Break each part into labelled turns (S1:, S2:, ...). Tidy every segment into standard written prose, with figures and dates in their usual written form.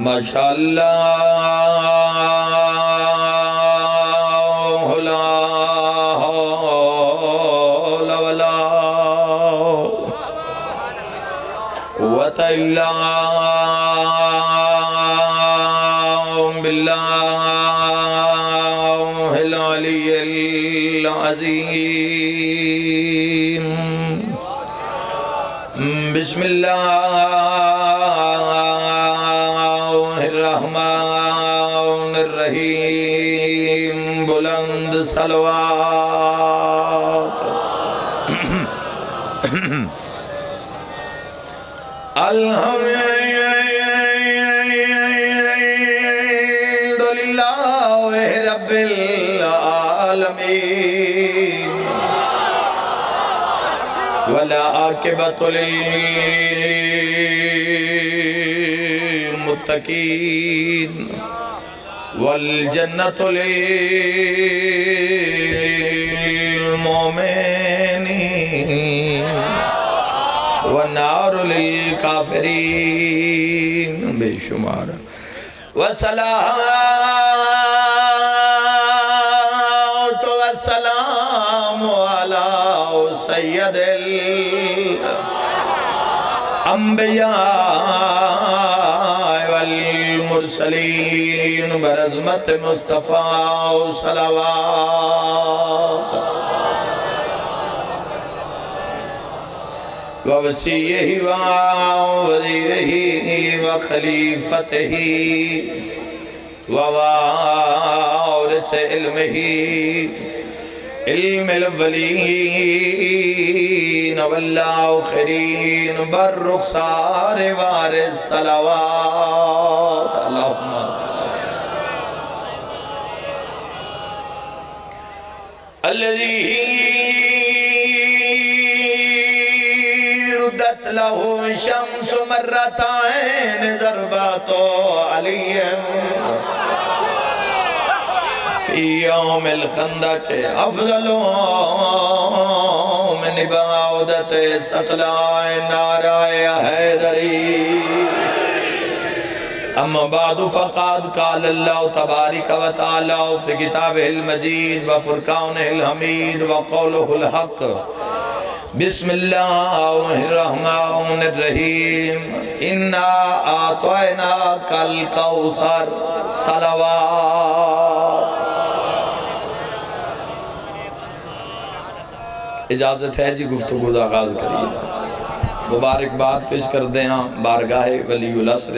S1: ماشاءاللہ لا حول ولا قوة الا باللہ العلی العظیم بسم اللہ الرحمن الرحیم بلند صلوات الحمدللہ رب العالمین والعاقبۃ للمتقین والجنۃ للمؤمنین والنار للکافرین بے شمار والصلاة والسلام علی سید الانبیاء والمرسلین برحمت مصطفیٰ صلوات ووصیہ ووزیرہ وخلیفتہ ووارث علمہ علم الاولین والآخرین بالرخصار وارث صلوات اللہم الذی ردت له شمس مرتين ضربات عليهم في يوم الخندق أفضل من بعودة سقلاء نارا حيدري أما بعد فقد قال الله تبارك وتعالى في كتابه المجيد وفرقانه الحميد وقوله الحق بسم اللہ الرحمن الرحیم انا اعطیناک الکوثر صلوات اجازت ہے جی گفتگو کا آغاز کریے مبارکباد پیش کر دیں بارگاہ ولی العصر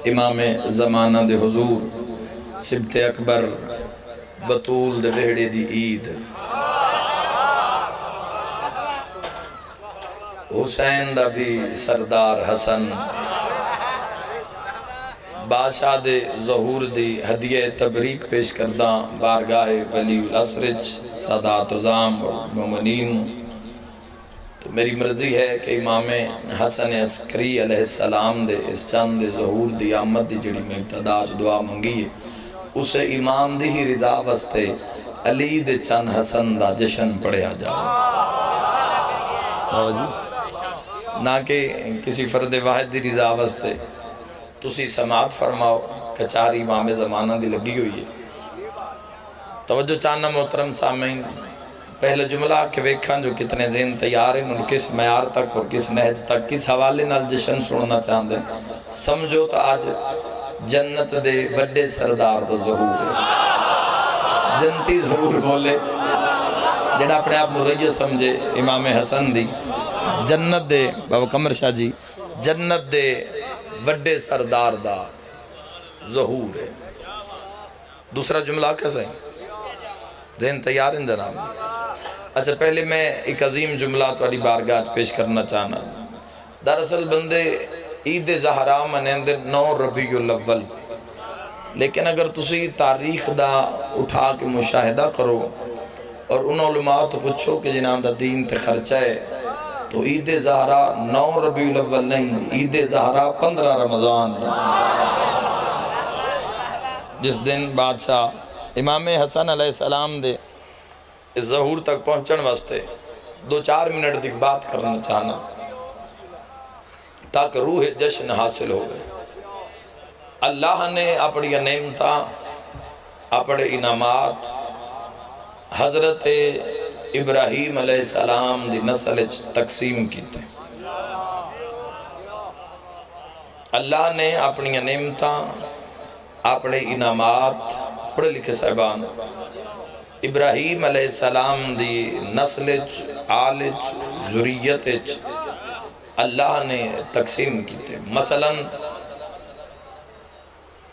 S1: امام زمانہ دے حضور سبت اکبر بطول دے وہڑے دی عید حسین دا بھی سردار حسن بادشاہ دے ظہور دی ہدیہ تبریک پیش کردہ بارگاہ ولی العصر سادات عظام مومنین تو میری مرضی ہے کہ امام حسن عسکری علیہ السلام دے اس چند دے ظہور دی آمد دی جڑی میں ابتداج دعا منگی ہے اسے امام دی ہی رضا وستے علی دے چند حسن دا جشن پڑھیا جائے نہ کہ کسی فرد واحد دی رضا واسطے تسی سماعت فرماؤ کچاری امام زمانہ دی لگی ہوئی ہے توجہ چاہنا محترم سامعین پہلے جملہ کہ ویکھاں جو کتنے ذہن تیار ہیں ان کس معیار تک اور کس نہج تک کس حوالے نال جشن سننا چاہتے ہیں سمجھو تو آج جنت دے بڑے سردار دا ظہور ہے جنتی ظہور بولے جڑا اپنے آپ مرید سمجھے امام حسن دی جنت دے بابا قمر شاہ جی جنت دے وڈے سردار دا ظہور ہے دوسرا جملہ کیسا ہے ذہن تیار ہیں جناب اچھا پہلے میں ایک عظیم جملہ تواڈی بارگاہ پیش کرنا چاہنا دراصل بندے عید زہرا منیندے 9 ربیع الاول لیکن اگر تسی تاریخ دا اٹھا کے مشاہدہ کرو اور ان علماء تو پوچھو کہ جناب دا دین تے خرچہ ہے تو عید زہرا 9 ربیع الاول نہیں عید زہرا 15 رمضان ہے جس دن بادشاہ امام حسن علیہ السلام دے اس ظہور تک پہنچن واسطے 2-4 منٹ دی بات کرنا چاہنا تاکہ روح جشن حاصل ہو گئے اللہ نے اپنی نعمتاں اپنے انعامات حضرت ابراہیم علیہ السلام دی نسل تقسیم کیتے. اللہ نے اپنی نعمتاں اپنے انعامات پڑھے لکھے صاحبان ابراہیم علیہ السلام دی نسل آلچ ذریت اللہ نے تقسیم کیتے. مثلا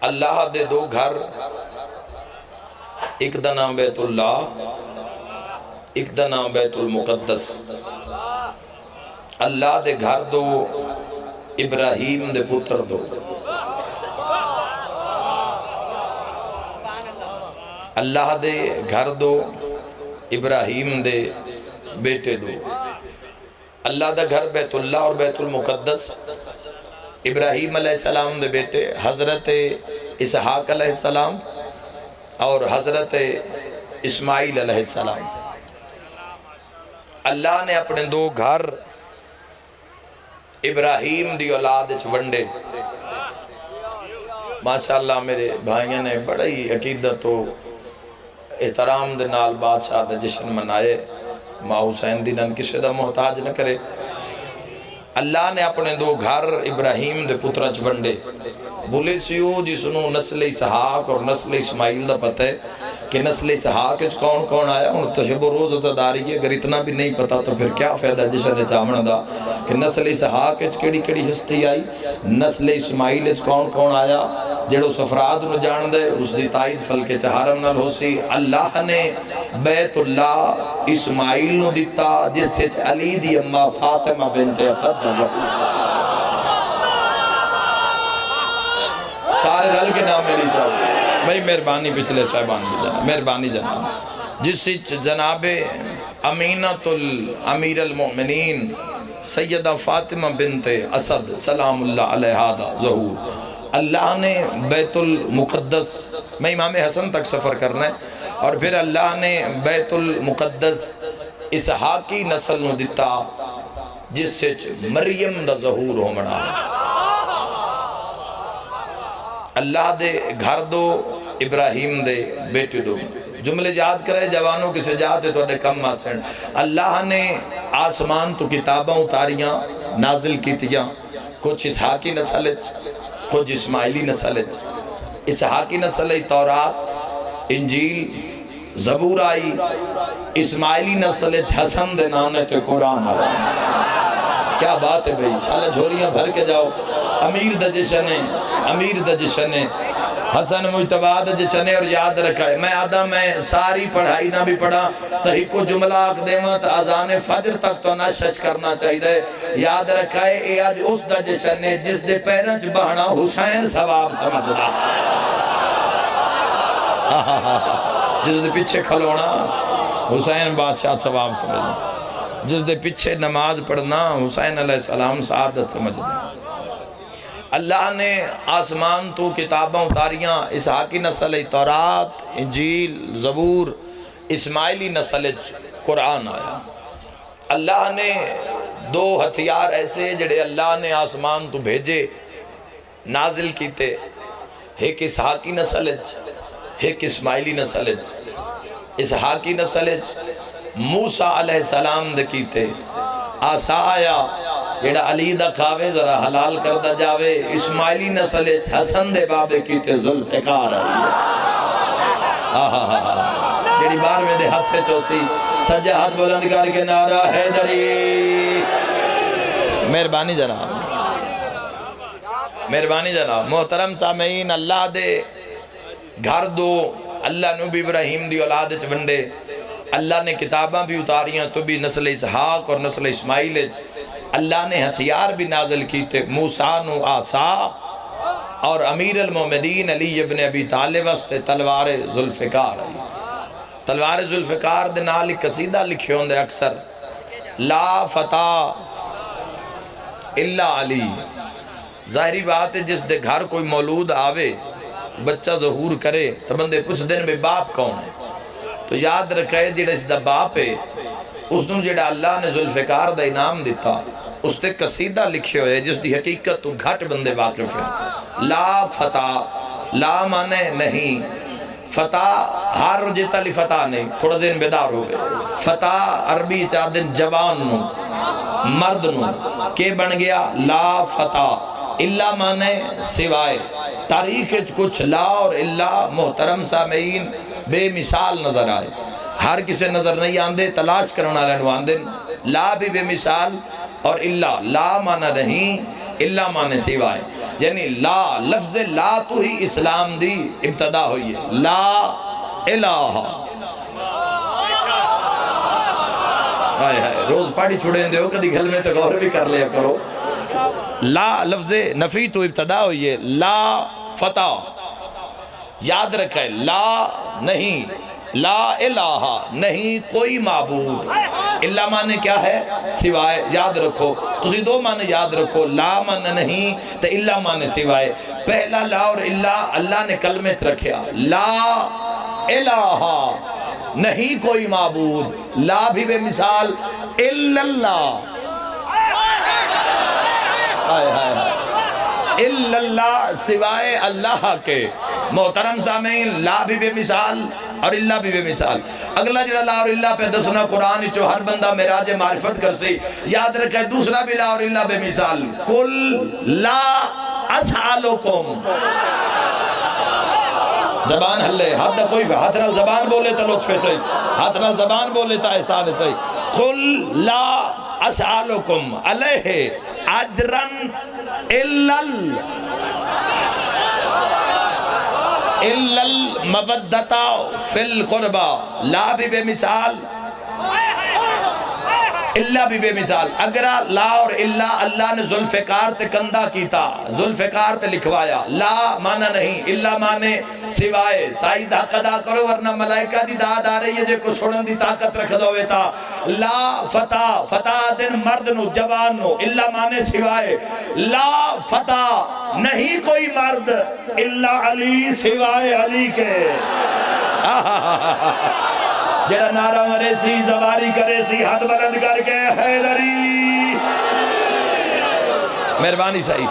S1: اللہ دے دو گھر، ایک دا نام بیت اللہ، ایک دا نام بیت المقدس. اللہ دے گھر دو، ابراہیم دے پتر دو. اللہ دے گھر دو، ابراہیم دے بیٹے دو. اللہ دا گھر بیت اللہ اور بیت المقدس، ابراہیم علیہ السلام دے بیٹے حضرت اسحاق علیہ السلام اور حضرت اسماعیل علیہ السلام. اللہ نے اپنے دو گھر ابراہیم دی اولاد ونڈے. ماشاءاللہ میرے بھائیوں نے بڑی عقیدت و احترام دے نال بادشاہ دا جشن منائے. ماں حسین دی نن کسے دا محتاج نہ کرے. اللہ نے اپنے دو گھر ابراہیم دے پترچ ونڈے. بولے سیو جسنو نسل اسحاق اور نسل اسماعیل دا پتہ ہے کہ نسل اسحاق کون کون آیا. ان تشب و روز اتداری ہے. اگر اتنا بھی نہیں پتا تو پھر کیا فائدہ جشن چامن دا کہ نسل اسحاق کیڑی کیڑی ہستی آئی، نسل اسماعیل کون کون آیا. جڑو سفراد نو جان دے اس دی تائید فلکے چہارم نال ہو سی. اللہ نے بیت اللہ اسماعیل نو دیتا جس سے علی دی اماں فاطمہ بنت اسد سارے رل کے نام میری چاہو بھائی مہربانی پچھلے صاحبان بھی جناب مہربانی جناب جس سے جناب امینت الامیر المؤمنین سیدہ فاطمہ بنت اسد سلام اللہ علیہ دا ظہور. اللہ نے بیت المقدس میں امام حسن تک سفر کرنا ہے اور پھر اللہ نے بیت المقدس اسحاقی نسل نو دیتا جس سے مریم دا ظہور ہو منا. اللہ دے گھر دو، ابراہیم دے بیٹے دو. جملے یاد کرے جوانوں کسے جاتے تو اڈے کم آسن. اللہ نے آسمان تو کتاباں اتاریاں نازل کیتیاں، کچھ اسحاقی نسل کچھ اسماعیلی نسل. اسحاقی نسل تورات انجیل زبور آئی، اسماعیلی نسل حسن دے نانے تے قرآن آئی. کیا بات ہے بھئی، انشاءاللہ جھولیاں بھر کے جاؤ. امیر دا جشن ہے، امیر دا جشن ہے، حسن مجتبہ دا جشن ہے. اور یاد رکھا ہے میں آدھا میں ساری پڑھائی نہ بھی پڑھا تہی کو جملہ آکھ دیواں تا اذان فجر تک تو نہ شش کرنا چاہیے. یاد رکھا ہے اے آج اس دا جشن ہے جس دے پیرنچ بہنا حسین ثواب سمجھنا، جس دے پیچھے کھلونا حسین بادشاہ ثواب سمجھنا، جس دے پیچھے نماز پڑھنا حسین علیہ السلام سعادت سمجھنا. اللہ نے آسمان تو کتاباں اتاریاں، اسحاقی نسل تورات انجیل زبور، اسماعیلی نسل قرآن آیا. اللہ نے دو ہتھیار ایسے جڑے اللہ نے آسمان تو بھیجے نازل کیتے، ایک اسحاقی نسل ایک اسماعیلی نسل. اسحاقی نسل موسیٰ علیہ السلام دے کیتے، آسا آیا جیڑا علی دا کھاوے ذرا حلال کردہ جاوے. اسماعیلی نسل حسن دے بابے کیتے ذوالفقار آئی، جیڑی بار میں دے ہاتھ چوسی سجا ہاتھ بلند کر کے نعرہ حیدری. مہربانی جناب مہربانی جناب. محترم سامعین، اللہ دے گھر دو، اللہ نبی ابراہیم دی اولاد ونڈے. اللہ نے کتاباں بھی اتاریاں تو بھی نسل اسحاق اور نسل اسماعیل. اللہ نے ہتھیار بھی نازل کیتے، موسیٰ نو آسا اور امیر المومنین علی ابن ابی طالب واسطے تلوار ذوالفقار آئی. تلوار ذوالفقار دے نال ایک قصیدہ لکھے ہوندے اکثر، لا فتح الا علی. ظاہری بات ہے جس دے گھر کوئی مولود آوے بچہ ظہور کرے تو بندے پوچھ دن میں باپ کون ہے. تو یاد رکھے جڑا اس دا باپ ہے اس نے جڑا اللہ نے ذوالفقار دا انعام دیتا اس تے قصیدہ لکھے ہوئے جس دی حقیقت تو گھٹ بندے واقف ہیں. لا فتح، لا مانے نہیں، فتح ہار رجیتا لی فتح نہیں، تھوڑا ذہن بیدار ہو گئے. فتح عربی چاہدن جوان نو، مرد نو، کہ بن گیا لا فتح. اللہ مانے سوائے. تاریخ کچھ لا اور اللہ محترم سامعین بے مثال نظر آئے. ہر کسے نظر نہیں آندے، تلاش کرنا لینو آندے. لا بھی بے مثال اور اللہ، لا مانا نہیں، اللہ مانے سوائے. یعنی لا، لفظ لا تو ہی اسلام دی ابتدا ہوئی ہے. لا الہ، روز پاڑی چھوڑیں دے ہو کدی گھل میں تو غور بھی کر لیا کرو. لا لفظ نفی تو ابتدا ہوئی ہے. لا فتح، یاد رکھے لا نہیں، لا الہ نہیں کوئی معبود. اللہ معنی کیا ہے؟ سوائے. یاد رکھو تسی دو معنی یاد رکھو، لا معنی نہیں تو اللہ معنی سوائے. پہلا لا اور اللہ نے کلمے رکھیا. لا الہ نہیں کوئی معبود، لا بھی بے مثال، الا اللہ، الا اللہ سوائے اللہ کے. محترم سامعین لا بھی بے مثال اور اللہ بھی بے مثال. اگلا جڑا لا اور اللہ پہ دسنا قرآن چو ہر بندہ معراج معرفت کر سی. یاد رکھے دوسرا بھی لا اور اللہ بے مثال. قل لا اسالکم، زبان ہلے، ہاتھ کوئی ہاتھ نال زبان بولے تا لطف صحیح، ہاتھ نال زبان بولے تا احسان صحیح. قل لا اسالکم علیہ اجرن الا المودتا فی القربہ. لا بھی بے مثال، اللہ بھی بے مثال. اگر لا اور اللہ نے ذوالفقار تے کندہ کیتا، ذوالفقار تے لکھوایا. لا مانا نہیں، اللہ مانے سوائے. تائید حق ادا کرو ورنہ ملائکہ دی داد آ رہی ہے جے کو سنن دی طاقت رکھ دو بیتا. لا فتح، فتح دن مرد نو جوان نو، اللہ مانے سوائے. لا فتح نہیں کوئی مرد اللہ علی سوائے علی کے. جڑا نعرہ مرے سی، زواری کرے سی، حد بلند کر کے حیدری. مہربانی صحیح.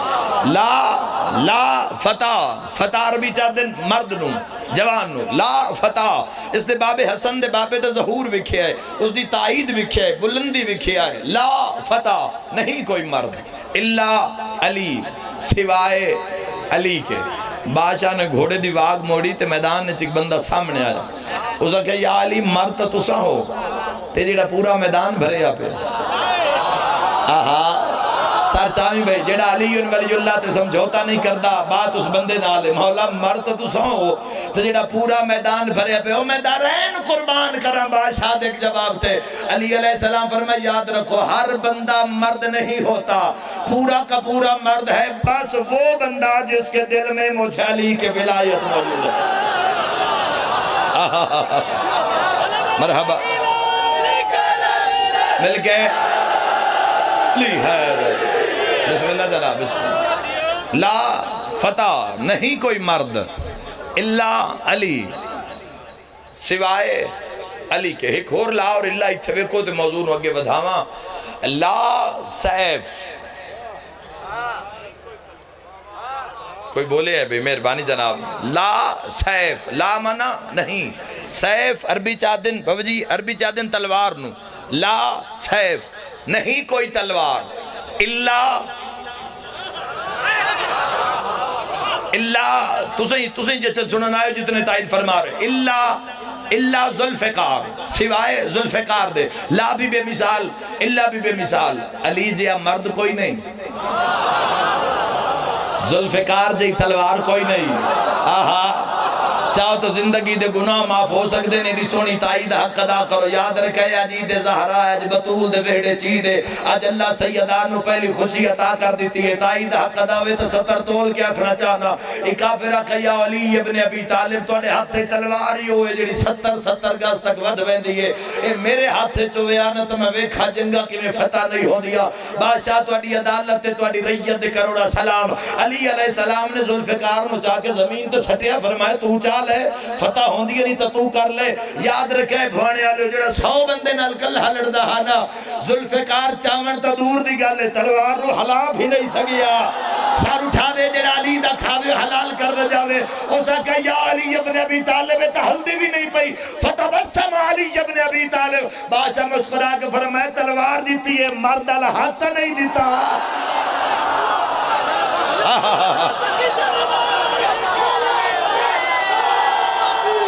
S1: لا فتح، فتح عربی چاہدن مرد نو جوان نو. لا فتح اس دے باب حسن دے بابے تے ظہور وکھیا ہے، اس دی تائید وکھیا ہے، بلندی وکھیا ہے. لا فتح نہیں کوئی مرد اللہ علی سوائے علی کے. بادشاہ نے گھوڑے دی واگ موڑی تے میدان نے چک بندہ سامنے آیا. اس نے کہا یا علی مرد تو تسا ہو تے جڑا پورا میدان بھرے آپ پہ. آہا سر چاہویں بھائی جڑا علی ولی اللہ تے سمجھوتا نہیں کردا بات اس بندے نال. مولا مرد تو تسا ہو تے جڑا پورا میدان بھرے پہ. او میں دارین قربان کراں بادشاہ دے جواب تے. علی علیہ السلام فرمایا یاد رکھو ہر بندہ مرد نہیں ہوتا، پورا کا پورا مرد ہے بس وہ بندہ جس کے دل میں مجھے علی کے ولایت موجود ہے. مرحبا مل گئے. لی ہے بسم اللہ جناب بسم اللہ. لا فتح نہیں کوئی مرد اللہ علی سوائے علی کے. ایک اور لا اور اللہ اتھے ویکو تے موضوع نو اگے بدھاواں. لا سیف، کوئی بولے ہے بھئی مہربانی جناب. لا سیف، لا منا نہیں، سیف عربی چاہدن بابا جی عربی چاہدن تلوار نو. لا سیف نہیں کوئی تلوار اللہ تسیں جیسے سنن آئے جتنے تائید فرما رہے. اللہ ذوالفقار سوائے ذوالفقار دے. لا بھی بے مثال، اللہ بھی بے مثال. علی جیا مرد کوئی نہیں، ذوالفقار جی تلوار کوئی نہیں. آہا چاہو تو زندگی دے گناہ معاف ہو سکتے نے. بھی سونی تائید حق ادا کرو. یاد رکھے عجید زہرا اج بطول دے ویڑے چیدے اج اللہ سیدان نو پہلی خوشی عطا کر دیتی ہے. تائید حق ادا ہوئے تو ستر تول کے اکھنا چاہنا. ایک کافرہ کہیا علی ابن ابی طالب توڑے ہاتھ تلوار ہی ہوئے جڑی 70 گز تک ود ویندی ہے. اے میرے ہاتھ چوے آنا تو میں ویکھا جنگا کی میں فتح نہیں ہو دیا. بادشاہ توڑی عدالت توڑی ریت دے کروڑا سلام. علی علیہ السلام نے ذوالفقار نو چاہ کے زمین تو سٹیا فرمائے تو چال نال ہے فتح ہوندی نہیں تو تو کر لے یاد رکھے بھانے والے جڑا 100 بندے نال کلہ لڑدا ہانا ذوالفقار چاون تو دور دی گل ہے تلوار نو ہلا بھی نہیں سکیا سر اٹھا دے جڑا علی دا کھاوے حلال کر دے جاوے اسا کہ یا علی ابن ابی طالب تہلدی بھی نہیں پئی فتبسم علی ابن ابی طالب بادشاہ مسکرا کے فرمایا تلوار دیتی ہے مرد ہاتھ نہیں دیتا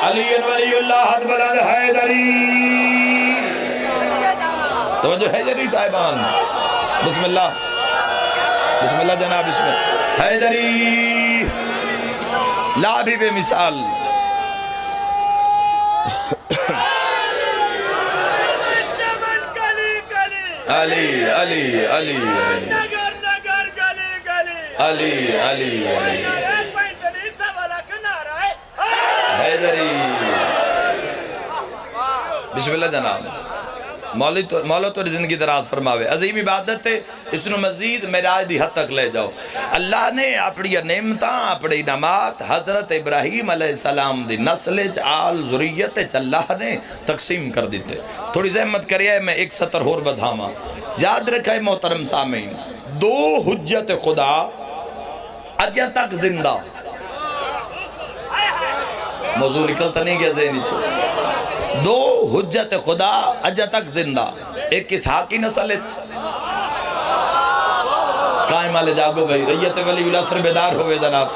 S1: علی ولی اللہ حد بلد حیدری توجہ حیدری صاحبان بسم اللہ بسم اللہ جناب بسم اللہ حیدری لا بھی بے مثال علی علی علی علی علی حیدری بسم اللہ جناب مولا تو زندگی دراز فرماوے عظیم عبادت ہے اس نے مزید معراج دی حد تک لے جاؤ اللہ نے اپنی نعمتاں اپنی نعمات حضرت ابراہیم علیہ السلام دی نسل آل ذریت اللہ نے تقسیم کر دیتے تھوڑی زحمت کریے میں ایک سطر اور بدھاما یاد رکھے محترم سامعین 2 حجت خدا اجا تک زندہ موضوع نکلتا نہیں گیا ذہنی چھو 2 حجت خدا اجا تک زندہ ایک اسحاق کی نسل قائم آلے جاگو بھائی ریت ولی اللہ سر بیدار ہوئے جناب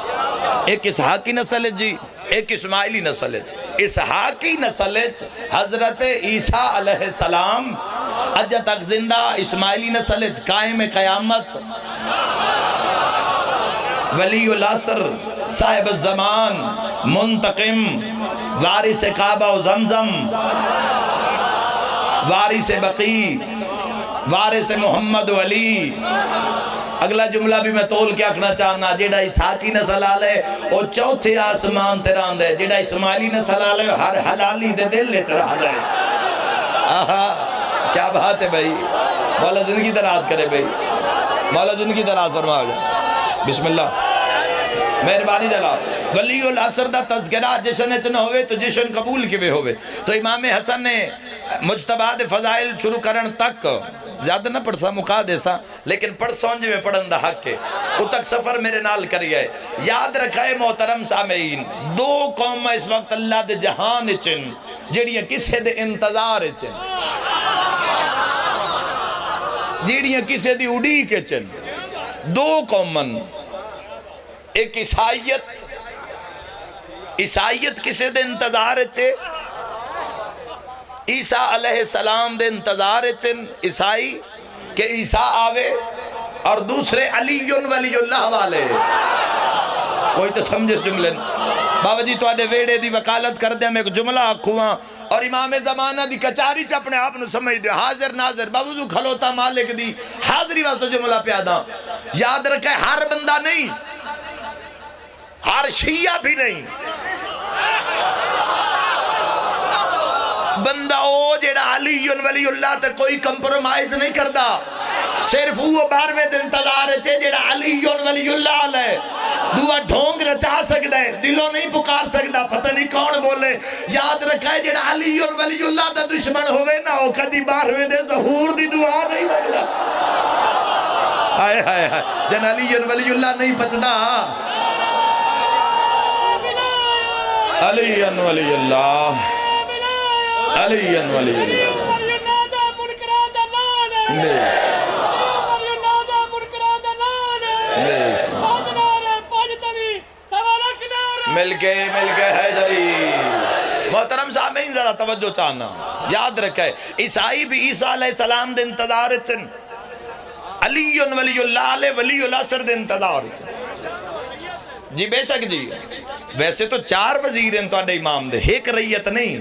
S1: ایک اسحاق کی نسل جی ایک اسماعیلی نسل اسحاق کی نسل حضرت عیسیٰ علیہ السلام اجا تک زندہ اسماعیلی نسل قائم قیامت ولی العصر صاحب الزمان منتقم وارث کعبہ و زمزم وارث بقی وارث محمد و علی اگلا جملہ بھی میں تول کے اکھنا چاہنا جیڑا اسحاقی نسل آلے وہ چوتھے آسمان تیران دے جیڑا اسماعیلی نسل آلے ہر حلالی دے دل لے چرا دے کیا بات ہے بھائی مولا زندگی دراز کرے بھائی مولا زندگی دراز فرما گیا بسم اللہ مہربانی جناب ولی العصر دا تذکرہ جشن نہ ہوئے تو جشن قبول کیوے ہوئے تو امام حسن نے مجتبات فضائل شروع کرن تک زیادہ نہ پڑھ سا مقا دے سا لیکن پڑھ سونجے میں پڑھن دا حق ہے وہ تک سفر میرے نال کری ہے یاد رکھائے محترم سامعین 2 قوم اس وقت اللہ دے جہان چن جیڑیاں کسے دے انتظار چن جیڑیاں کسے دی اڑی کے چن 2 قومن ایک عیسائیت کسے دے انتظار چھے عیسیٰ علیہ السلام دے انتظار چھن عیسائی کہ عیسیٰ آوے اور دوسرے علی ولی اللہ والے کوئی تو سمجھے اس جملے بابا جی تو آدھے ویڑے دی وکالت کر دیں میں ایک جملہ آکھواں اور امام زمانہ دی کچاری چا اپنے آپ نے سمجھ دے حاضر ناظر باوضو کھلوتا مالک دی حاضری واسطہ جملہ پیادا یاد رکھے ہر بندہ نہیں ہر شیعہ بھی نہیں بندہ او جیڑا علی ولی اللہ تے کوئی کمپرومائز نہیں کردا صرف وہ 12ویں دن انتظار ہے جیڑا علی ولی اللہ علیہ دعا ڈھونگ رچا سکتا ہے دلوں نہیں پکار سکتا پتہ نہیں کون بولے یاد رکھائے جیڑا علی ولی اللہ دا دشمن ہوئے نہ ہو کدی 12ویں دن ظہور دی دعا نہیں لگتا ہائے ہائے ہائے جن علی ولی اللہ نہیں پچدا علی ولی اللہ علی ولی اللہ مل کے حیدری محترم سامعین ذرا توجہ چاہنا یاد رکھے عیسائی بھی عیسیٰ علیہ السلام دے انتظار چن علی ولی اللہ علیہ ولی العصر دے انتظار چن جی بے شک جی ویسے تو 4 وزیر ہیں تو آدھے امام دے ایک ریت نہیں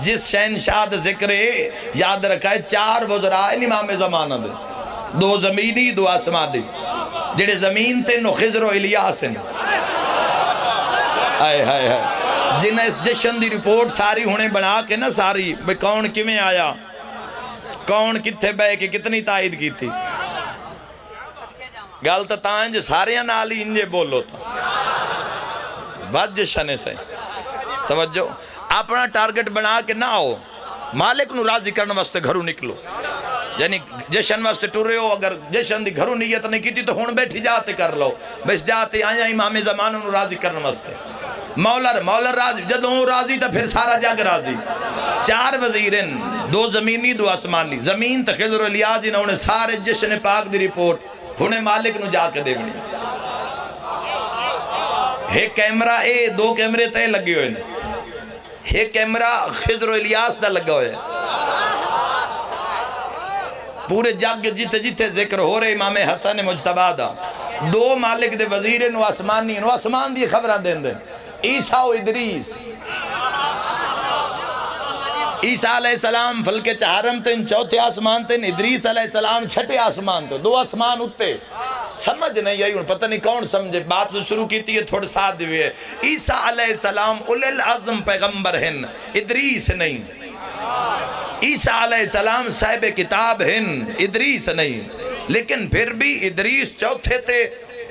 S1: جس شہنشاہ دے ذکر ہے یاد رکھائے 4 وزراء امام زمانہ دے 2 زمینی 2 آسمان دے جڑے زمین تے نو خضر و الیاس ہیں آئے ہائے ہائے جنہیں اس جشن دی رپورٹ ساری ہونے بنا کے نا ساری بے کون کیویں آیا کون کتھے بے کے کتنی تائید کی تھی غلط تائیں جے سارے نالی انجے بولو تا بعد جشن سے توجہ اپنا ٹارگٹ بنا کے نہ آؤ مالک نو راضی کرنے واسطے گھروں نکلو یعنی جشن واسطے ٹورے ہو اگر جشن دی گھروں نیت نہیں کیتی تو ہون بیٹھی جاتے کر لو بس جاتے آیا امام زمانوں نو راضی کرنے واسطے مولا راضی جدوں راضی تو پھر سارا جگ راضی 4 وزیرن 2 زمینی 2 آسمانی زمین تا خضر الیاضی نے انہیں سارے جشن پاک دی رپورٹ انہیں مالک نو جا کے دیونی ایک کیمرہ 2 کیمرے تے لگے ہوئے ایک کیمرہ خضر الیاس دا لگا ہوئے پورے جگ جیتے جیتے ذکر ہو رہے امام حسن مجتبہ دا 2 مالک دے وزیرن و آسمانی و آسمان دی خبران دیں عیسیٰ و ادریس عیسیٰ علیہ السلام فلک چہارم تن 4تھے آسمان تن ادریس علیہ السلام 6ٹھے آسمان تن 2 آسمان اتے سمجھ نہیں آئی پتہ نہیں کون سمجھے بات تو شروع کی تھی یہ تھوڑا ساتھ دیوئے ہے عیسیٰ علیہ السلام اولِ العظم پیغمبر ہیں ادریس نہیں عیسیٰ علیہ السلام صاحب کتاب ہیں ادریس نہیں لیکن پھر بھی ادریس 4تھے تھے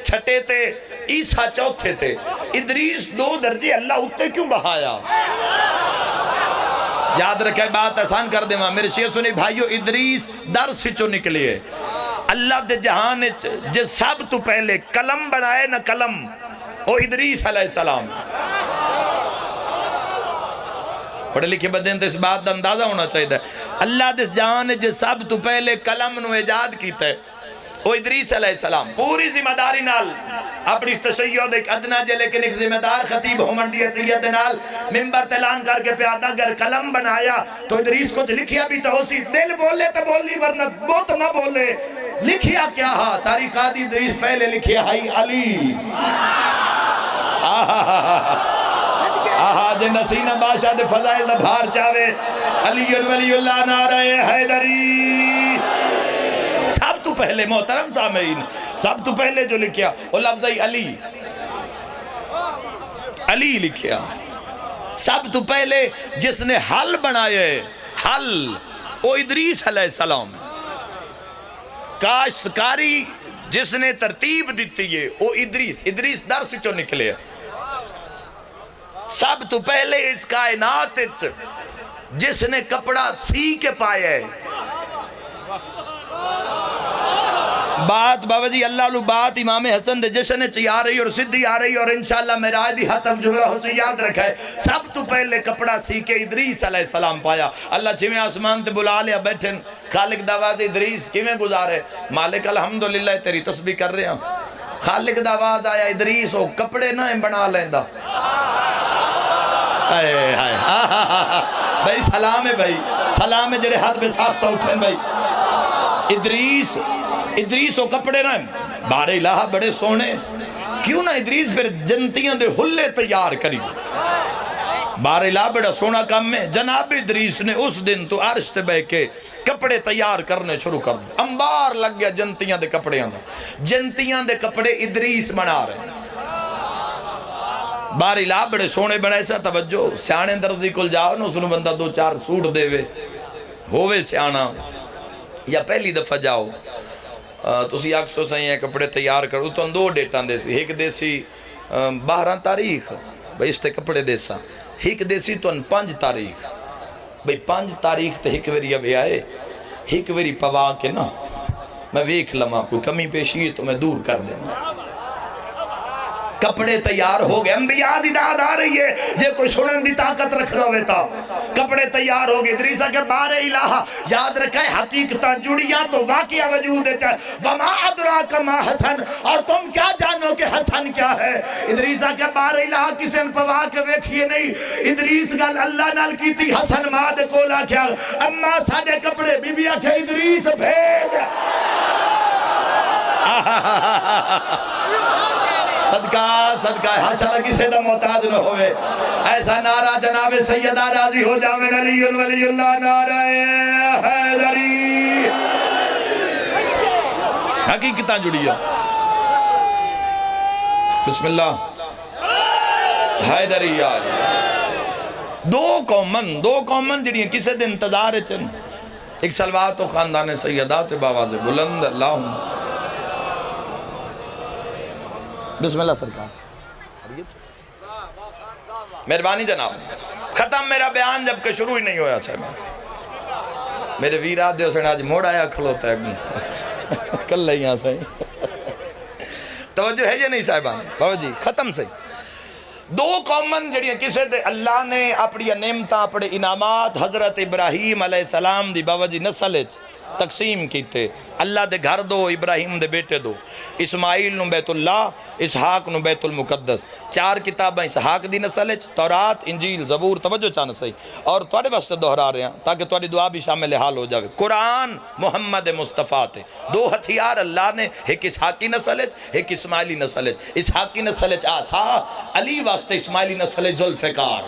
S1: 6ٹھے تھے عیسیٰ 4تھے تھے ادریس 2 درجے اللہ اتے کیوں بہایا یاد رکھے بات آسان کر دے ماں میرے شیعہ سنی بھائیو ادریس در سے چو نکلیے اللہ دے جہان جس سب تو پہلے قلم بنائے نہ قلم او ادریس علیہ السلام پڑھے لکھے بدین تو اس بات دا اندازہ ہونا چاہیے اللہ دے جہان جس سب تو پہلے قلم نو ایجاد کیتا ہے او ادریس علیہ السلام پوری ذمہ داری نال اپنی تشیعہ ایک ادنا جے لیکن ایک ذمہ دار خطیب ہومنڈی حیثیت نال ممبر تلان کر کے پیادہ گر قلم بنایا تو ادریس کو لکھیا بھی تو ہو سی دل بولے تو بولی ورنہ بہت نہ بولے لکھیا کیا ہا تاریخات ادریس پہلے لکھیا ہائی علی آہا جے نسینہ بادشاہ دے فضائل نہ بھار چاہے علی ولی اللہ نعرہ حیدری سب تو پہلے محترم سامعین سب تو پہلے جو لکھیا وہ لفظ علی علی لکھیا سب تو پہلے جس نے حل بنائے حل وہ ادریس علیہ السلام کاشتکاری جس نے ترتیب دیتی ہے وہ ادریس در سے چو نکلے سب تو پہلے اس کائنات جس نے کپڑا سی کے پائے ہے بات بابا جی اللہ لو بات امام حسن دے جشن چی آ رہی اور صدی آ رہی اور انشاءاللہ میرا دی حد تک جملہ ہو سے یاد رکھا ہے سب تو پہلے کپڑا سی کے ادریس علیہ السلام پایا اللہ چھویں آسمان تے بلا لیا بیٹھن خالق دعوات ادریس کیویں گزارے مالک الحمدللہ تیری تسبیح کر رہے ہیں خالق دعوات آیا ادریس ہو کپڑے نہ بنا لیندہ بھائی سلام ہے بھائی سلام ہے جڑے ہاتھ میں ساختہ اٹھیں بھائی ادریس و کپڑے نہ بار الہ بڑے سونے کیوں نہ ادریس پھر جنتیاں دے ہلے تیار کری بار الہ بڑا سونا کام میں جناب ادریس نے اس دن تو عرش تے بے کے کپڑے تیار کرنے شروع کر دیں انبار لگ گیا جنتیاں دے کپڑے جنتیاں دے کپڑے ادریس بنا رہے ہیں بار الہ بڑے سونے بڑا ایسا توجہ سیانے درزی کل جاؤ نا سنو بندہ 2-4 سوٹ دے ہوئے سیانا یا پہلی دفعہ جاؤ تو اسی آکسو سائیں ہیں کپڑے تیار کرو تو 2 ڈیٹاں دے سی ایک دے سی 12 تاریخ بھئی اس تے کپڑے دے سا ایک دے سی تو 5 تاریخ بھئی 5 تاریخ تے ایک ویری اب آئے ایک ویری پوا کے نا میں ویکھ لما کوئی کمی پیشی ہے تو میں دور کر دیں کپڑے تیار ہو گئے انبیاء دی داد آ رہی ہے جے کوئی سنن دی طاقت رکھ لو تا کپڑے تیار ہو گئے ادریسہ کے بار الہ یاد رکھائے حقیقتاں جڑیاں تو واقعہ وجود ہے وما ادراک ما حسن اور تم کیا جانو کہ حسن کیا ہے ادریسہ کے بار الہ کسی نے پوا کے ویکھئے نہیں ادریس گل اللہ نال کی تھی حسن ماد کولا کیا اما ساڑے کپڑے بی بی آکھے ادریس بھیج صدقہ حاشا کسی دا محتاج نہ ہوئے ایسا نعرہ جناب سیدہ راضی ہو جاوے علی ولی اللہ نعرہ حیدری حقیقتاں جڑیا بسم اللہ حیدری آج 2 قومن جڑی ہیں کسی دن انتظار چن ایک سلوات و خاندان سیدات باواز بلند اللہم بسم اللہ سرکار مہربانی جناب، ختم میرا بیان جب کہ شروع ہی نہیں ہویا صاحب، میرے ویر آدھے حسین آج موڑ آیا کھلوتا ہے کل لئیاں سے توجہ ہے یہ نہیں صاحبان بابا جی ختم سے دو قومن جڑیاں کسے دے اللہ نے اپنی نعمتاں اپنے انعامات حضرت ابراہیم علیہ السلام دی بابا جی نسل تقسیم کیتے اللہ دے گھر دو ابراہیم دے بیٹے دو اسماعیل نو بیت اللہ اسحاق نو بیت المقدس چار کتابیں اسحاق دی نسل تورات انجیل زبور توجہ چانا صحیح اور توڑے واسطے دہرا رہے ہیں تاکہ توڑی دعا بھی شامل حال ہو جاوے قرآن محمد مصطفیٰ تے دو ہتھیار اللہ نے ایک اسحاقی نسل ایک اسماعیلی نسل اسحاقی نسل آسا علی واسطے اسماعیلی نسل ذوالفقار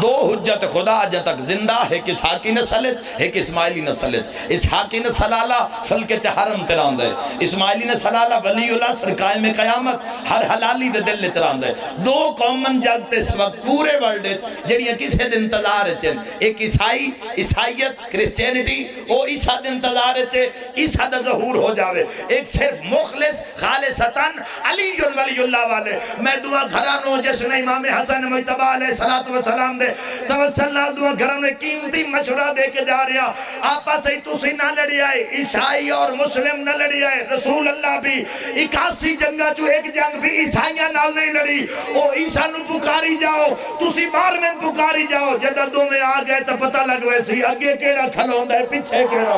S1: دو حجت خدا آج تک زندہ ایک اسحاقی نسل ایک اسماعیلی نسل اسحاقی نسل آلہ فلک چہرم تراند ہے اسماعیلی نسل آلہ ولی اللہ سرکائے میں قیامت ہر حلالی دے دل تراند ہے دو قومن جاگتے اس وقت پورے ورلڈ جڑیاں کسے دن انتظار چن ایک عیسائی عیسائیت کرسچینٹی او عیسیٰ دن انتظار چے عیسیٰ دا ظہور ہو جاوے ایک صرف مخلص خالصتاً علی ولی اللہ والے میں دعا گھرانوں جشن امام حسن مجتبہ علیہ السلام دے توسل اللہ دعا گھرانوں میں قیمتی مشورہ دے کے جا رہا آپا سے تسی نہ لڑی آئے عیسائی اور مسلم نہ لڑی آئے رسول اللہ بھی 81 جنگا چو ایک جنگ بھی عیسائیاں نال نہیں لڑی او عیسیٰ نو پکاری جاؤ تسی بار میں پکاری جاؤ جدہ دو میں آ گئے تو پتہ لگ ویسی اگے کیڑا کھلوں ہے پیچھے کیڑا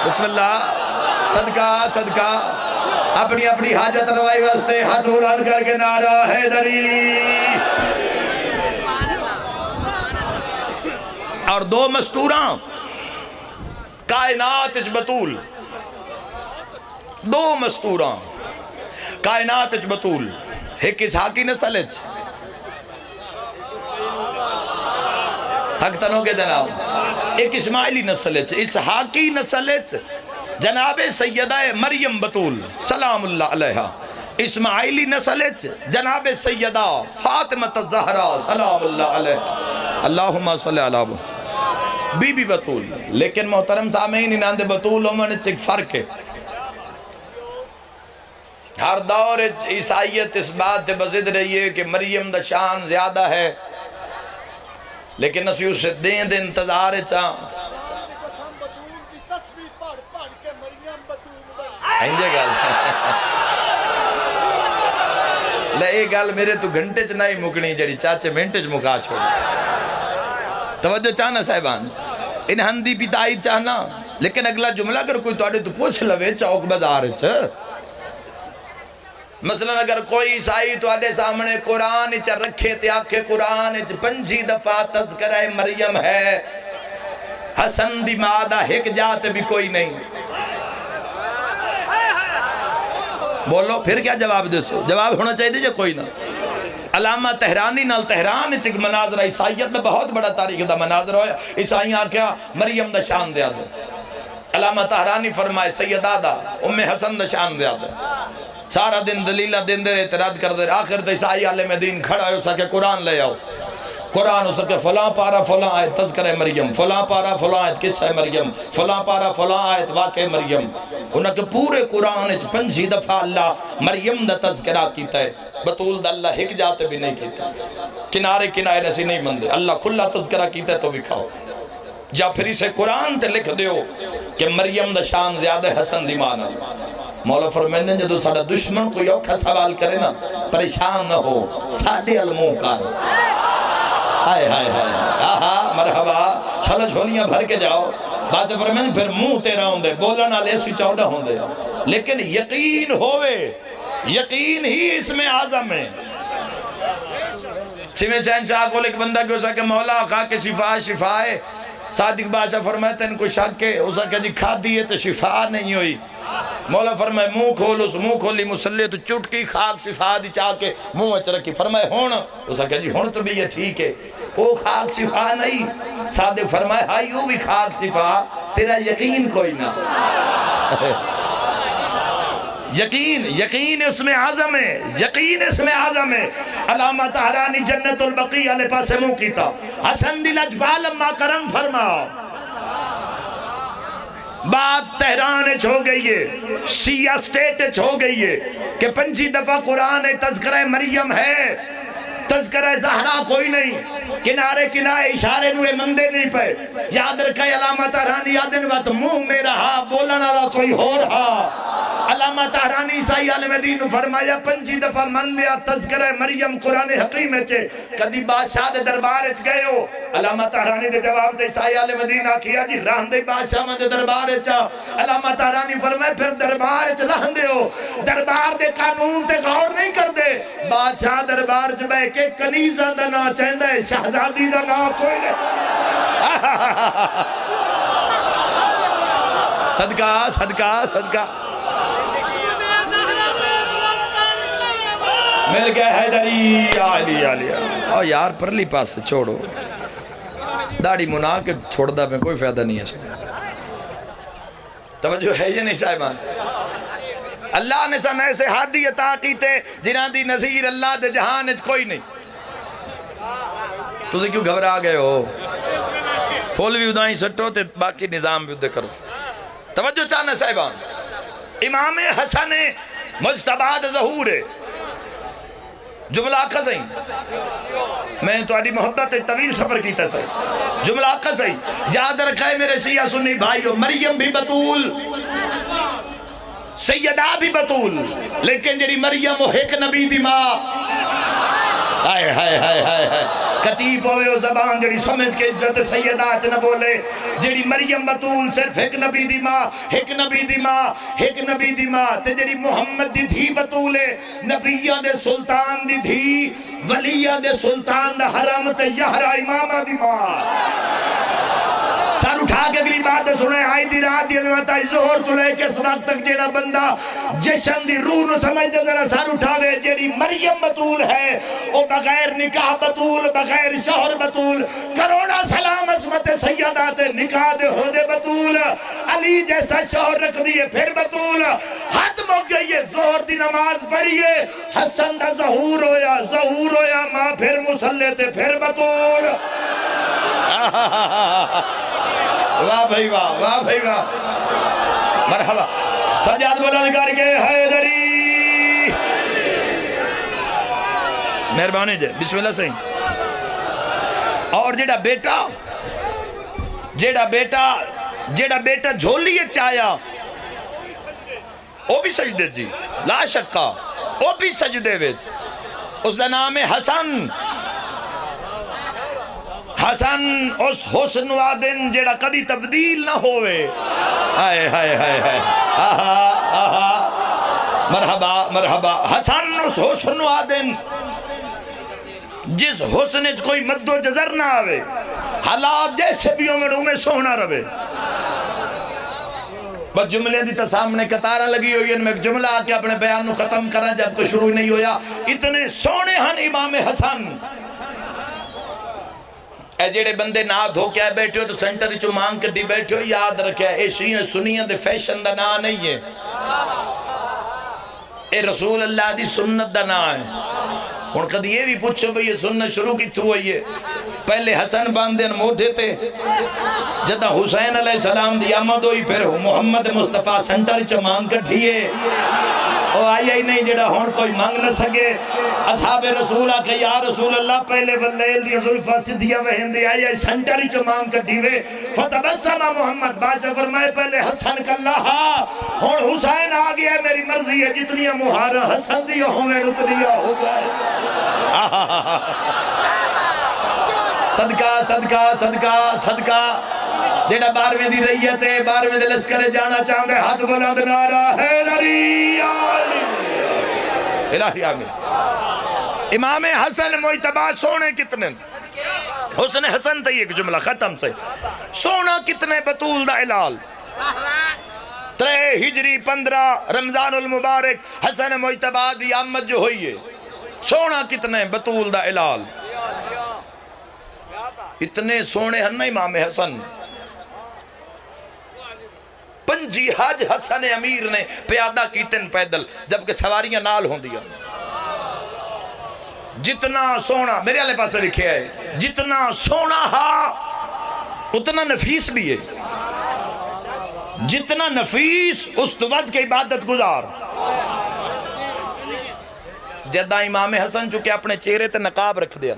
S1: بسم اللہ صدقہ صدقہ اپنی اپنی حاجت روائی واسطے ہاتھ اولاد کر کے نعرہ حیدری اور دو مستوراں کائنات اچ بطول دو مستوراں کائنات اچ بطول ایک اسحاقی نسل اچ تھکتنوں کے جناب ایک اسماعیلی نسل اچ اسحاقی نسل اچ جناب سیدہ مریم بطول سلام اللہ علیہا اسماعیلی نسل اچ جناب سیدہ فاطمہ الزہرا سلام اللہ علیہ اللہم صلی اللہ علیہ بی بی بطول لیکن محترم سامعین انہاں دے بطول امن اچ ایک فرق ہے ہر دور عیسائیت اس بات تے بزد رہی ہے کہ مریم دا شان زیادہ ہے لیکن اسی اسے دین دے انتظار چاہاں اینجے گال لئے گال میرے تو گھنٹے چ نہیں مکنی جڑی چاچے منٹے چ مکا چھوڑ توجہ چاہنا صاحبان ان ہندی پیتائی چاہنا لیکن اگلا جملہ اگر کوئی تو آڑے تو پوچھ لوے چوک بازار چا مثلا اگر کوئی عیسائی تو آڑے سامنے قرآن چا رکھے تے آکھے قرآن چا 5 دفعہ تذکرہ مریم ہے حسن دی مادہ ہک جاتے بھی کوئی نہیں بولو پھر کیا جواب دے سو جواب ہونا چاہیے دیجئے کوئی نہ علامہ تہرانی نال تہران چک مناظرہ عیسائیت دا بہت بڑا تاریخ دا مناظرہ ہویا عیسائیاں کیا مریم دا شان دیا دے علامہ تہرانی فرمائے سیدہ دا ام حسن دا شان دیا دے سارا دن دلیلہ دن دے اعتراض کر دے آخر دا عیسائی عالم دین کھڑا ہے اسا کہ قرآن لے آؤ قرآن اسا کہ فلاں پارا فلاں آیت تذکرہ مریم فلاں پارا فلاں آیت قصہ مریم فلاں پارا فلاں آیت واقع مریم انہاں کہ پورے قرآن 5 دفعہ اللہ مریم دا تذکرہ کیتا ہے بطول دا اللہ ہک جاتے بھی نہیں کیتا کنارے کنارے نسی نہیں مندے اللہ کھلا تذکرہ کیتا ہے تو بھی کھاؤ جا پھر اسے قرآن تے لکھ دیو کہ مریم دا شان زیادہ حسن دی مانا مولا فرمیندن جدو ساڑا دشمن کوئی اوکھا سوال کرے نا پریشان نہ ہو ساڑھے علموں کار آئے آئے آئے آہا مرحبا چھلا جھولیاں بھر کے جاؤ بات فرمیندن پھر منہ تیرا ہوں دے بولنا لے سوی 14 ہوں دے لیکن یقین ہوئے یقین ہی اس میں آزم ہے سیمیں شہنشاہ کو ایک بندہ کیوں سا کہ مولا خواہ کے شفا ہے صادق بادشاہ فرمائے ان کو شک کے اسا کہ جی کھا دیئے تو شفا نہیں ہوئی مولا فرمائے منہ کھول اس منہ کھولی مسلح تو چٹکی خاک شفا دی چاہ کے منہ اچ رکھی فرمائے ہون اسا کہ جی ہون تو بھی یہ ٹھیک ہے او خاک شفا نہیں صادق فرمائے ہائی وہ بھی خاک شفا تیرا یقین کوئی نہ یقین اس میں عظم ہے یقین اس میں عظم ہے علامہ تہرانی جنت البقیع علیہ پاس منہ کیتا حسن دل اجبال اما کرم فرماؤ بات تہران ہو گئی ہے، شیعہ سٹیٹ ہو گئی ہے کہ 5 دفعہ قرآن تذکرہ مریم ہے، تذکرہ زہرا کوئی نہیں، کنارے کنارے اشارے نوے مندے نہیں پہ، یاد رکھا علامہ طہرانی یادن وقت منہ میں رہا بولنا رہا کوئی ہو رہا۔ علامہ طہرانی عیسائی عالم دین فرمایا 5 دفعہ من لیا تذکرہ مریم قرآن حکیم چے، کدی بادشاہ دے دربار چ گئے ہو؟ علامہ طہرانی دے جواب دے عیسائی عالم دین آکھیا جی رہن دے بادشاہ میں دے دربار چا۔ علامہ طہرانی فرمائے پھر دربار چ رہن دے ہو، دربار دے قانون تے غور نہیں کر دے، بادشاہ دربار چ بے کے کنیزہ دا نا چاہندہ ہے، شہزادی دا نا کوئی نہیں۔ صدقہ صدقہ صدقہ مل گئے حیدری آلی آلی اور یار پرلی پاس سے چھوڑو، داڑھی منا کے چھوڑ دا میں کوئی فائدہ نہیں ہے۔ توجہ ہے یہ نہیں صاحبان، اللہ نے سن ایسے حادی عطا کیتے جنہاں دی نظیر اللہ دے جہان اچ کوئی نہیں۔ تُسے کیوں گھبرا گئے ہو؟ پھول بھی ادائیں سٹو تے باقی نظام بھی ادھے کرو۔ توجہ چاہنا صاحبان، امام حسن مجتبیٰ ظہور ہے، جملہ آقا صحیح، میں تو آدھی محبت طویل سفر کیتا صحیح، جملہ آقا صحیح، یاد رکھائے میرے شیعہ سنی بھائیو، مریم بھی بطول، سیدہ بھی بطول، لیکن جڑی مریم وہ ایک نبی دی ماں، ہائے ہائے ہائے ہائے ہائے کتیب ہوئے وہ زبان جڑی سمجھ کے عزت سیدات نہ بولے، جڑی مریم بطول صرف ایک نبی دی ماں، ایک نبی دی ماں، ایک نبی دی ماں، تے جڑی محمد دی دھی بطول ہے، نبیہ دے سلطان دی دھی، ولیہ دے سلطان دا حرم تے یہرہ امامہ دی ماں۔ سار اٹھا کے اگلی بات سنے، آئی دی رات دی عظمت آئی ظہر تو لے کے اس وقت تک جیڑا بندہ جشن دی روح نو سمجھ دے ذرا سار اٹھاوے، جیڑی مریم بطول ہے او بغیر نکاح بطول، بغیر شوہر بطول، کروڑا سلام عظمت سیدات نکاح دے ہو دے بطول، علی جیسا شوہر رکھ دیئے پھر بطول، حد مک گئی ہے ظہر دی نماز پڑھئے، حسن دا ظہور ہویا ماں پھر مسلح تے پھر بطول۔ واہ بھائی واہ، واہ بھائی واہ، مرحبا سجاد بلند کر کے حیدری، مہربانی جے بسم اللہ صحیح۔ اور جیڑا بیٹا جھولیے چایا وہ بھی سجدے جی، لا شکا وہ بھی سجدے ویج، اس دا نام ہے حسن۔ حسن اس حسن وادن جیڑا کدی تبدیل نہ ہوئے، آئے ہائے ہائے ہائے آہا آہا مرحبا مرحبا، حسن اس حسن وادن جس حسن اچ کوئی مد و جزر نہ آوے، حالات جیسے بھی ہوں میں سونا روے۔ بس جملے دی تا سامنے کتارہ لگی ہوئی ان میں ایک جملہ آکے اپنے بیان نو ختم کرنا جب کو شروع نہیں ہویا، اتنے سونے ہن امام حسن۔ اے جیڑے بندے نا دھو کے بیٹھے ہو تو سینٹر چو مانگ کے دی بیٹھے ہو، یاد رکھے اے شیعہ سنیہ دے فیشن دا نا نہیں ہے، اے رسول اللہ دی سنت دا نا ہے۔ اور کدی یہ بھی پوچھو بھئی یہ سنت شروع کی تو ہوئی ہے، پہلے حسن باندین موٹے تھے، جدہ حسین علیہ السلام دی آمد ہوئی، پھر محمد مصطفیٰ سینٹر چو مانگ کے ٹھیے، وہ آیا ہی نہیں جڑا ہون کوئی مانگ نہ سکے۔ اصحاب رسول آکے یا رسول اللہ پہلے واللیل دی ظلفہ صدیہ وہندی آیا سنٹری چو مانگ کٹیوے، فتبسمہ محمد بادشاہ فرمائے پہلے حسن کاللہا، اور حسین آگیا ہے میری مرضی ہے جتنی مہارہ حسن دیا ہوئے اتنی حسین۔ صدقہ صدقہ صدقہ صدقہ، جیڑا 12ویں دی رئیت ہے، 12ویں دے لشکر جانا چاہتے ہاتھ بلند نعرہ حیدری علی الہی آمین۔ امام حسن مجتبیٰ سونے کتنے، حسن حسن تھی ایک جملہ ختم سے، سونا کتنے بطول دا علال، 3 ہجری 15 رمضان المبارک حسن مجتبیٰ دی آمد جو ہوئی ہے، سونا کتنے بطول دا علال، اتنے سونے ہن امام حسن۔ 5 حج حسن امیر نے پیادہ کیتن پیدل، جبکہ سواریاں نال ہوں دیا۔ جتنا سونا میرے والے پاس لکھے ہے، جتنا سونا ہا اتنا نفیس بھی ہے، جتنا نفیس اس تو ود کے عبادت گزار. جدہ امام حسن چکے اپنے چہرے تے نقاب رکھ دیا.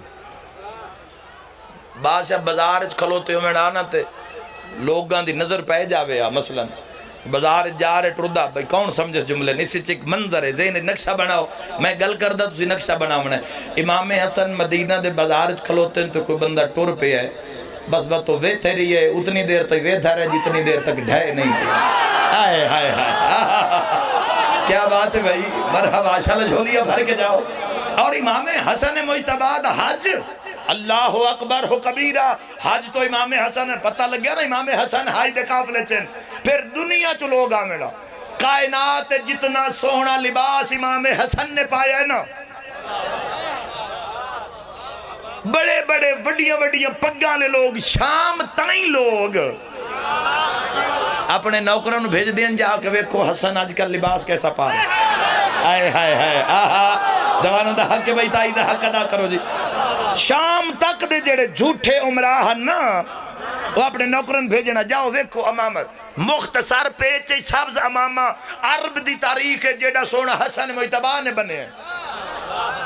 S1: بادشاہ بازار کھلوتے ہوئے آنا تے لوگاں دی نظر پہ جاوے مثلا بازار جا رہے ٹردہ بھئی کون سمجھے جملے نسی چک منظر ہے ذہن نقشہ بناؤ میں گل کردہ تسی نقشہ بناؤنا ہے. امام حسن مدینہ دے بازار کھلوتے ہیں تو کوئی بندہ ٹور پہ ہے بس تو وے تیری ہے اتنی دیر تک وے تھا رہے جتنی دیر تک ڈھائے نہیں کیا. آئے ہائے ہائے کیا بات ہے بھائی مرحبا شاءاللہ جھولیاں بھر کے جاؤ. اور امام حسن مجتبیٰ دا حج اللہ اکبر ہو کبیرہ. حج تو امام حسن پتہ لگ گیا نا امام حسن حج دے قافلے چن پھر دنیا چو لوگ آمڑا کائنات جتنا سونا لباس امام حسن نے پایا ہے نا بڑے بڑے وڈیاں وڈیاں پگاں لے لوگ شام تائیں لوگ اپنے نوکروں بھیج دیں جا کے ویکھو حسن آج کل لباس کیسا پا رہا ہے. آئے ہائے ہائے آہا جوانوں دا حق بھائی تائی دا حق ادا کرو جی. شام تک دے جڑے جھوٹے عمراہ نا وہ اپنے نوکرن بھیجنا جاؤ ویکھو امامت مختصر پیچے سبز امامہ عرب دی تاریخ ہے جڑا سونا حسن مجتبیٰ نے بنے ہیں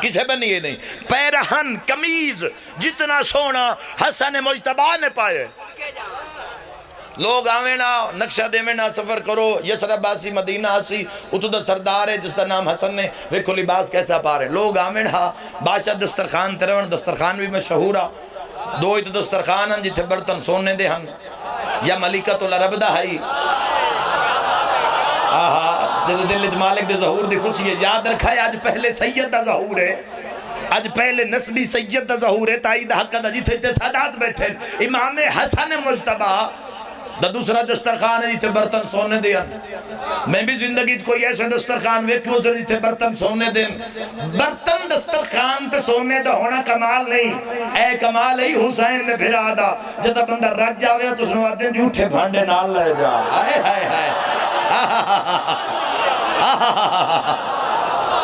S1: کسے بنی ہے نہیں. پیرہن کمیز جتنا سونا حسن مجتبیٰ نے پائے. لوگ آوینا نقشہ دیوینا سفر کرو یسرب آسی مدینہ آسی اتو دا سردار ہے جس دا نام حسن نے ویکھو لباس کیسا پا رہے. لوگ آوینا بادشاہ دسترخان ترون دسترخان بھی مشہورا دو ایت دسترخان ہیں جتھے برتن سونے دے ہن یا ملکۃ العرب دا ہائی آہا دل مالک دے ظہور دی خوشی ہے. یاد رکھا ہے آج پہلے سید دا ظہور ہے آج پہلے نسبی سید دا ظہور ہے تائی دا حق دا جتھے تے سادات بیٹھے. امام حسن مجتبیٰ دا دوسرا دسترخان ہے جتھے برتن سونے دیا. میں بھی زندگی کوئی ایسے دسترخان ویکھوں جتھے برتن سونے دیں. برتن دسترخان تے سونے دا ہونا کمال نہیں اے کمال ہی حسین نے بھرا دا جدہ بندہ رج جاوے تو سنو آتے ہیں جھوٹے بھانڈے نال لے جا. آئے ہائے ہائے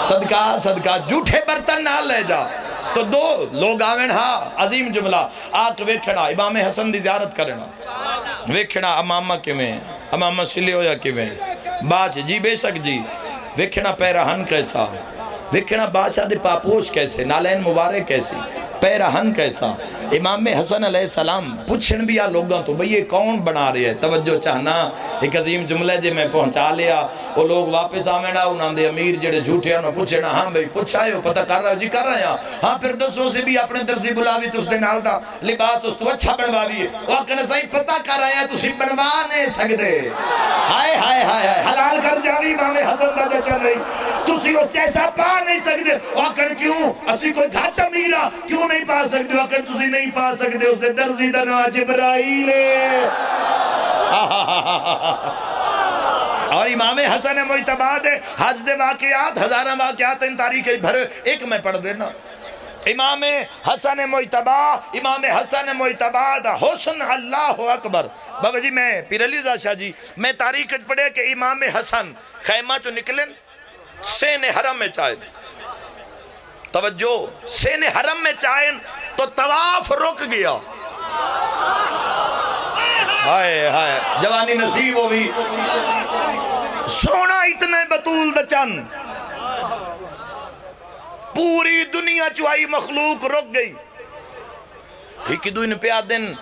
S1: صدقہ صدقہ جھوٹے برتن نال لے جا. تو دو لوگ آویں ہاں عظیم جملہ آکھ ویکھنا امام حسن دی زیارت کرنا ویکھنا امامہ کیویں امامہ سلے ہویا کیویں باچ جی بے شک جی ویکھنا پیرہن کیسا ویکھنا بادشاہ دے پاپوش کیسے نالین مبارک کیسی پیرہن کیسا. امام حسن علیہ السلام پوچھن بھی آ لوگاں تو بھئی یہ کون بنا رہے ہیں توجہ چاہنا. ایک عظیم جملہ جے میں پہنچا لیا وہ لوگ واپس آوینا انہاں دے امیر جڑے جھوٹے انہوں پوچھنا ہاں بھئی پوچھا ہے پتہ کر رہا جی کر رہے ہیں ہاں پھر دسو سے بھی اپنے درزی بلاوی تو اس دے نال دا لباس اس تو اچھا بنواوی ہے وہ کہنے صحیح پتہ کر رہے ہیں تو سی بنوا نہیں سکتے. ہائے ہائے ہائے حلال کر جاوی امام حسن دا چل رہی تو سی اس جیسا پا نہیں سکتے. وہ کہنے کیوں اسی کوئی گھٹ امیرہ کیوں نہیں پا سکتے. وہ کہنے تسی نہیں پا سکتے اس دے درزی دا نام جبرائیل ہے. اور امام حسن مجتبیٰ دے حج دے واقعات ہزارہ واقعات ان تاریخ بھر ایک میں پڑھ دینا. امام حسن مجتبیٰ دا حسن اللہ اکبر. بابا جی میں پیر علی رضا شاہ جی میں تاریخ پڑھے کہ امام حسن خیمہ چو نکلیں سین حرم میں چاہیں توجہ سین حرم میں چاہیں تو طواف رک گیا. ہائے ہائے جوانی نصیب ہوئی سونا اتنے بطول دا چند پوری دنیا چوائی مخلوق رک گئی. ایک دو ان پہ آدن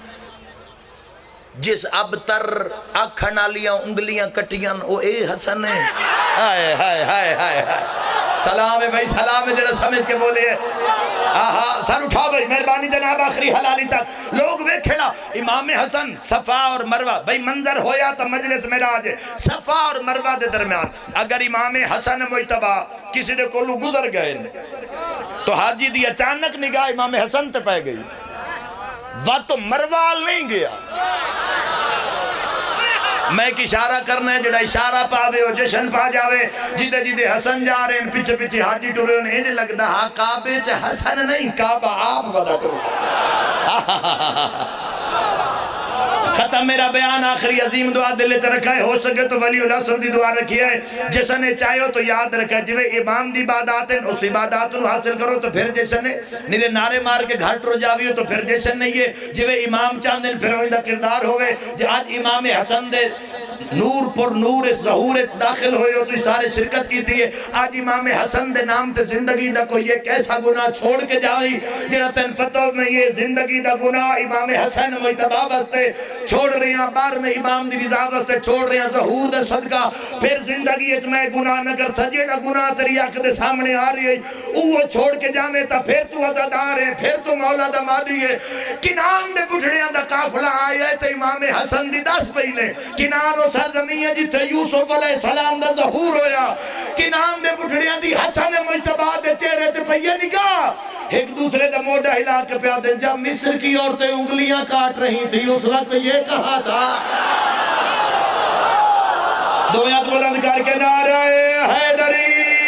S1: جس اب تر آکھنا لیا انگلیاں کٹیاں او اے حسن ہے. ہائے ہائے ہائے ہائے سلام ہے بھائی سلام ہے جڑا سمجھ کے بولے آہا سر اٹھا بھائی مہربانی جناب آخری حلالی تک لوگ ویکھنا امام حسن صفا اور مروہ بھائی منظر ہویا تا مجلس میں راجے صفا اور مروہ دے درمیان اگر امام حسن مجتبیٰ کسی دے کولو گزر گئے تو حاجی دی اچانک نگاہ امام حسن تے پہ گئی وہ تو مروال نہیں گیا. میں ایک اشارہ کرنا ہے جڑا اشارہ پاوے ہو جشن پا جاوے جدے جدے حسن جا رہے ہیں پیچھے پیچھے حاجی ٹورے انہیں یہ لگتا ہاں کعبے چے حسن نہیں کعبہ آپ بدا ٹورے. ختم میرا بیان آخری عظیم دعا دلے چا رکھا ہے ہو سکے تو ولی العصر دی دعا رکھی ہے جسنے چاہے ہو تو یاد رکھا ہے جوے امام دی عبادات ہیں اس عبادات نو حاصل کرو تو پھر جسنے نیلے نعرے مار کے گھر ٹرو جاوی ہو تو پھر جسن نہیں ہے جوے امام چاندن پھر ہوئندہ کردار ہوئے آج امام حسن دے
S2: نور پر نور اس ظہور اس داخل ہوئے ہو تو سارے شرکت کی تھی آج امام حسن دے نام تے زندگی دا کوئی یہ کیسا گناہ چھوڑ کے جائی جنہا تن پتو میں یہ زندگی دا گناہ امام حسن مجتبہ بستے چھوڑ رہے ہیں بار میں امام دی رضا بستے چھوڑ رہے ہیں ظہور دے صدقہ پھر زندگی اس میں گناہ نہ کر سجے دا گناہ تری آنکھ دے سامنے آ رہی ہے وہ چھوڑ کے جانے تا پھر تو عزادار ہے پھر تو مولا دا مادی ہے کنان دے بڑھڑیاں دا قافلہ آیا ہے تو امام حسن دی 10 پہلے کنان و سرزمین ہے جتے یوسف علیہ السلام دا ظہور ہویا کنان دے بڑھڑیاں دی حسن مجتبہ دے چہرے تے پہیے نگاہ ایک دوسرے دا موڑا ہلا کے پیا دیں جب مصر کی عورتیں انگلیاں کاٹ رہی تھی اس وقت یہ کہا تھا دو یاد بلند کر کے نعرہ حیدری